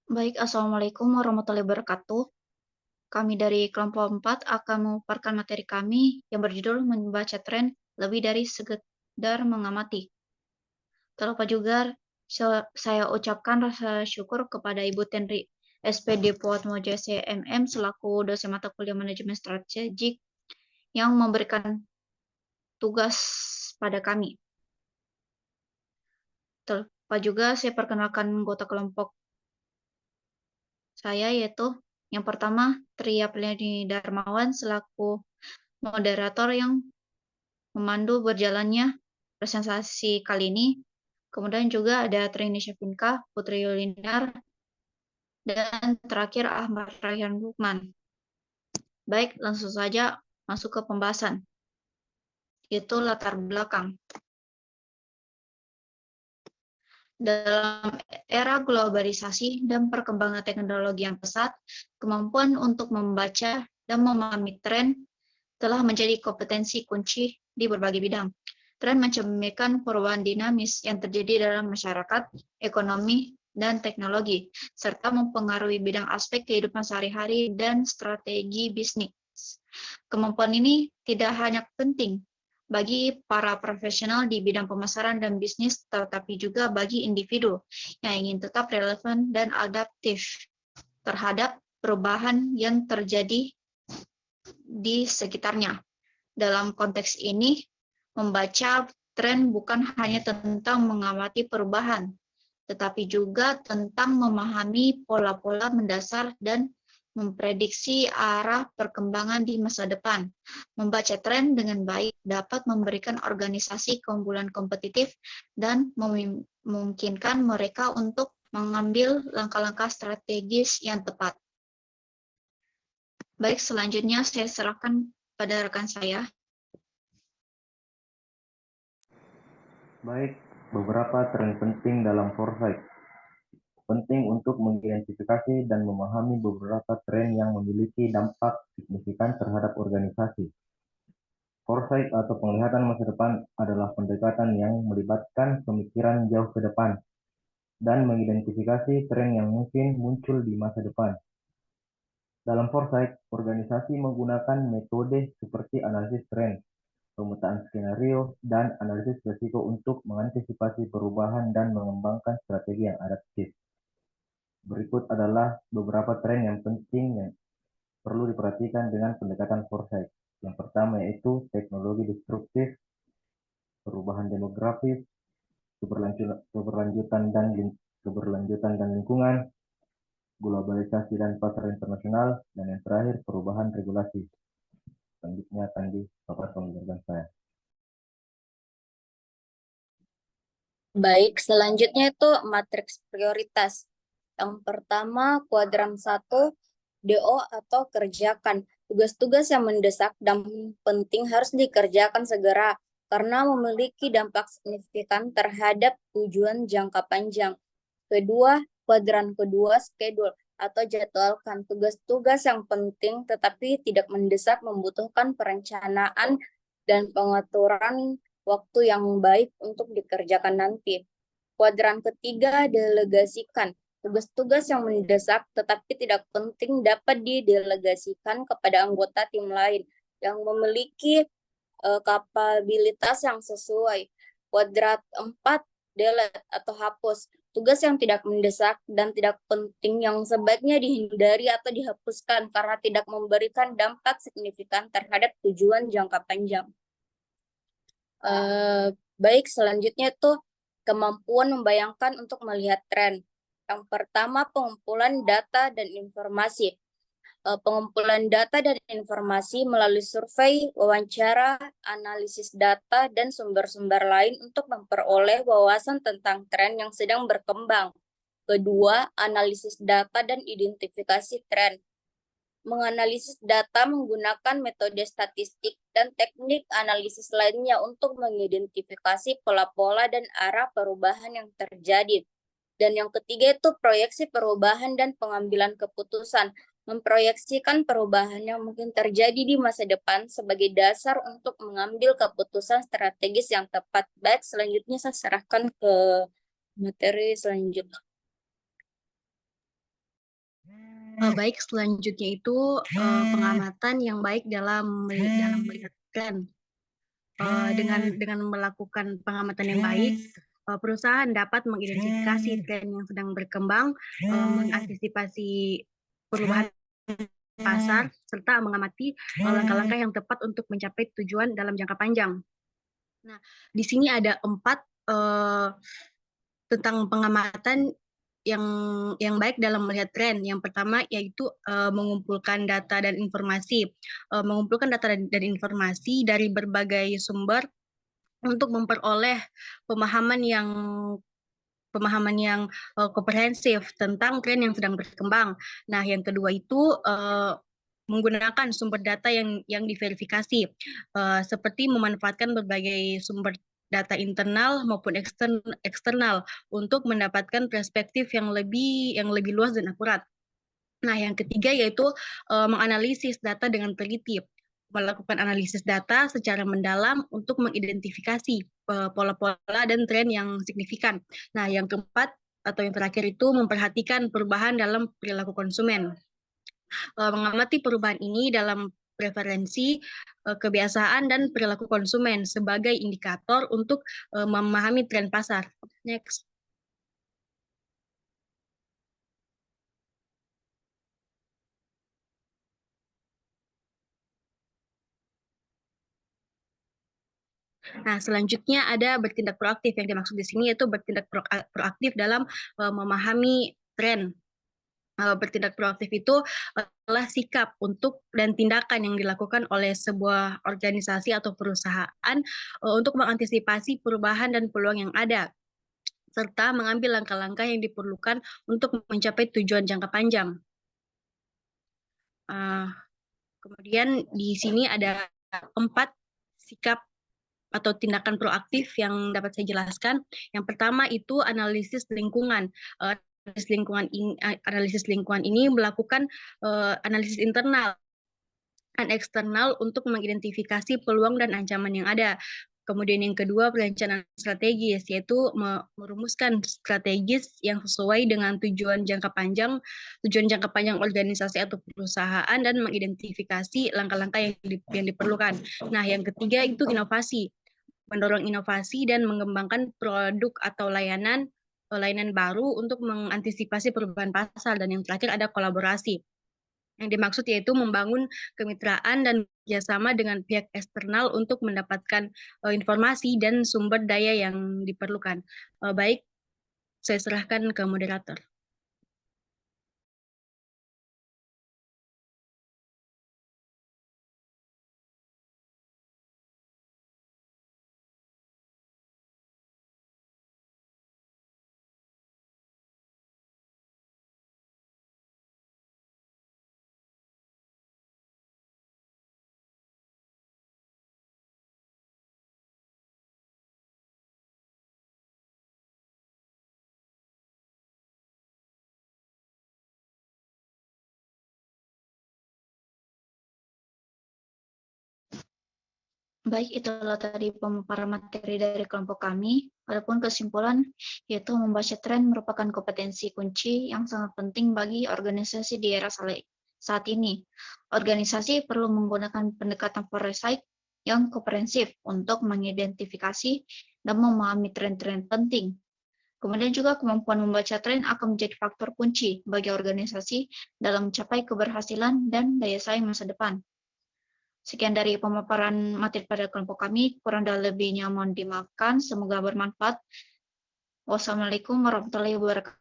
Baik, Assalamualaikum warahmatullahi wabarakatuh. Kami dari kelompok 4 akan memaparkan materi kami yang berjudul membaca tren lebih dari sekedar mengamati. Terlupa juga, saya ucapkan rasa syukur kepada Ibu Tenri SPD Puatmojo CMM selaku dosen mata kuliah manajemen strategik yang memberikan tugas pada kami. Terlupa juga saya perkenalkan anggota kelompok saya, yaitu yang pertama Tria Priani Darmawan selaku moderator yang memandu berjalannya presentasi kali ini. Kemudian juga ada Trini Syafinka, Putri Yulinar, dan terakhir Ahmad Rayhan Lukman. Baik, langsung saja masuk ke pembahasan, yaitu latar belakang. Dalam era globalisasi dan perkembangan teknologi yang pesat, kemampuan untuk membaca dan memahami tren telah menjadi kompetensi kunci di berbagai bidang. Tren mencerminkan perubahan dinamis yang terjadi dalam masyarakat, ekonomi, dan teknologi, serta mempengaruhi bidang aspek kehidupan sehari-hari dan strategi bisnis. Kemampuan ini tidak hanya penting bagi para profesional di bidang pemasaran dan bisnis, tetapi juga bagi individu yang ingin tetap relevan dan adaptif terhadap perubahan yang terjadi di sekitarnya. Dalam konteks ini, membaca tren bukan hanya tentang mengamati perubahan, tetapi juga tentang memahami pola-pola mendasar dan memprediksi arah perkembangan di masa depan. Membaca tren dengan baik dapat memberikan organisasi keunggulan kompetitif dan memungkinkan mereka untuk mengambil langkah-langkah strategis yang tepat. Baik, selanjutnya saya serahkan pada rekan saya. Baik, beberapa tren penting dalam foresight. Penting untuk mengidentifikasi dan memahami beberapa tren yang memiliki dampak signifikan terhadap organisasi. Foresight atau penglihatan masa depan adalah pendekatan yang melibatkan pemikiran jauh ke depan dan mengidentifikasi tren yang mungkin muncul di masa depan. Dalam foresight, organisasi menggunakan metode seperti analisis tren, pemetaan skenario, dan analisis risiko untuk mengantisipasi perubahan dan mengembangkan strategi yang adaptif. Berikut adalah beberapa tren yang penting yang perlu diperhatikan dengan pendekatan foresight. Yang pertama yaitu teknologi destruktif, perubahan demografis, keberlanjutan dan lingkungan, globalisasi dan pasar internasional, dan yang terakhir perubahan regulasi. Selanjutnya akan dipaparkan oleh saya. Baik, selanjutnya itu matriks prioritas. Yang pertama, kuadran 1, DO atau kerjakan. Tugas-tugas yang mendesak dan penting harus dikerjakan segera karena memiliki dampak signifikan terhadap tujuan jangka panjang. Kedua, kuadran kedua, schedule atau jadwalkan. Tugas-tugas yang penting tetapi tidak mendesak membutuhkan perencanaan dan pengaturan waktu yang baik untuk dikerjakan nanti. Kuadran ketiga, delegasikan. Tugas-tugas yang mendesak tetapi tidak penting dapat didelegasikan kepada anggota tim lain yang memiliki kapabilitas yang sesuai. Kuadrat 4, delete atau hapus. Tugas yang tidak mendesak dan tidak penting yang sebaiknya dihindari atau dihapuskan karena tidak memberikan dampak signifikan terhadap tujuan jangka panjang. Baik, selanjutnya itu kemampuan membayangkan untuk melihat tren. Yang pertama, pengumpulan data dan informasi. Pengumpulan data dan informasi melalui survei, wawancara, analisis data, dan sumber-sumber lain untuk memperoleh wawasan tentang tren yang sedang berkembang. Kedua, analisis data dan identifikasi tren. Menganalisis data menggunakan metode statistik dan teknik analisis lainnya untuk mengidentifikasi pola-pola dan arah perubahan yang terjadi. Dan yang ketiga itu proyeksi perubahan dan pengambilan keputusan. Memproyeksikan perubahan yang mungkin terjadi di masa depan sebagai dasar untuk mengambil keputusan strategis yang tepat. Baik, selanjutnya saya serahkan ke materi selanjutnya. Baik, selanjutnya itu pengamatan yang baik dalam melihat tren. Dengan melakukan pengamatan yang baik, perusahaan dapat mengidentifikasi tren yang sedang berkembang, mengantisipasi perubahan pasar, serta mengamati langkah-langkah yang tepat untuk mencapai tujuan dalam jangka panjang. Nah, di sini ada 4 tentang pengamatan yang baik dalam melihat tren. Yang pertama yaitu mengumpulkan data dan informasi. Mengumpulkan data dan informasi dari berbagai sumber untuk memperoleh pemahaman yang komprehensif tentang tren yang sedang berkembang. Nah, yang kedua itu menggunakan sumber data yang diverifikasi, seperti memanfaatkan berbagai sumber data internal maupun eksternal untuk mendapatkan perspektif yang lebih luas dan akurat. Nah, yang ketiga yaitu menganalisis data dengan teliti, melakukan analisis data secara mendalam untuk mengidentifikasi pola-pola dan tren yang signifikan. Nah, yang keempat atau yang terakhir itu memperhatikan perubahan dalam perilaku konsumen. Mengamati perubahan ini dalam preferensi, kebiasaan, dan perilaku konsumen sebagai indikator untuk memahami tren pasar. Next. Nah, selanjutnya ada bertindak proaktif. Yang dimaksud di sini yaitu bertindak proaktif dalam memahami tren. Bertindak proaktif itu adalah sikap untuk dan tindakan yang dilakukan oleh sebuah organisasi atau perusahaan untuk mengantisipasi perubahan dan peluang yang ada, serta mengambil langkah-langkah yang diperlukan untuk mencapai tujuan jangka panjang. Kemudian di sini ada 4 sikap atau tindakan proaktif yang dapat saya jelaskan. Yang pertama itu analisis lingkungan. Analisis lingkungan ini melakukan analisis internal dan eksternal untuk mengidentifikasi peluang dan ancaman yang ada. Kemudian yang kedua, perencanaan strategis, yaitu merumuskan strategis yang sesuai dengan tujuan jangka panjang organisasi atau perusahaan, dan mengidentifikasi langkah-langkah yang diperlukan. Nah, yang ketiga itu inovasi, mendorong inovasi dan mengembangkan produk atau layanan baru untuk mengantisipasi perubahan pasar. Dan yang terakhir ada kolaborasi. Yang dimaksud yaitu membangun kemitraan dan kerjasama dengan pihak eksternal untuk mendapatkan informasi dan sumber daya yang diperlukan. Baik, saya serahkan ke moderator. Baik, itulah tadi pemaparan materi dari kelompok kami. Adapun kesimpulan, yaitu membaca tren merupakan kompetensi kunci yang sangat penting bagi organisasi di era saat ini. Organisasi perlu menggunakan pendekatan foresight yang komprehensif untuk mengidentifikasi dan memahami tren-tren penting. Kemudian juga kemampuan membaca tren akan menjadi faktor kunci bagi organisasi dalam mencapai keberhasilan dan daya saing masa depan. Sekian dari pemaparan materi pada kelompok kami. Kurang dan lebihnya mohon dimaafkan. Semoga bermanfaat. Wassalamualaikum warahmatullahi wabarakatuh.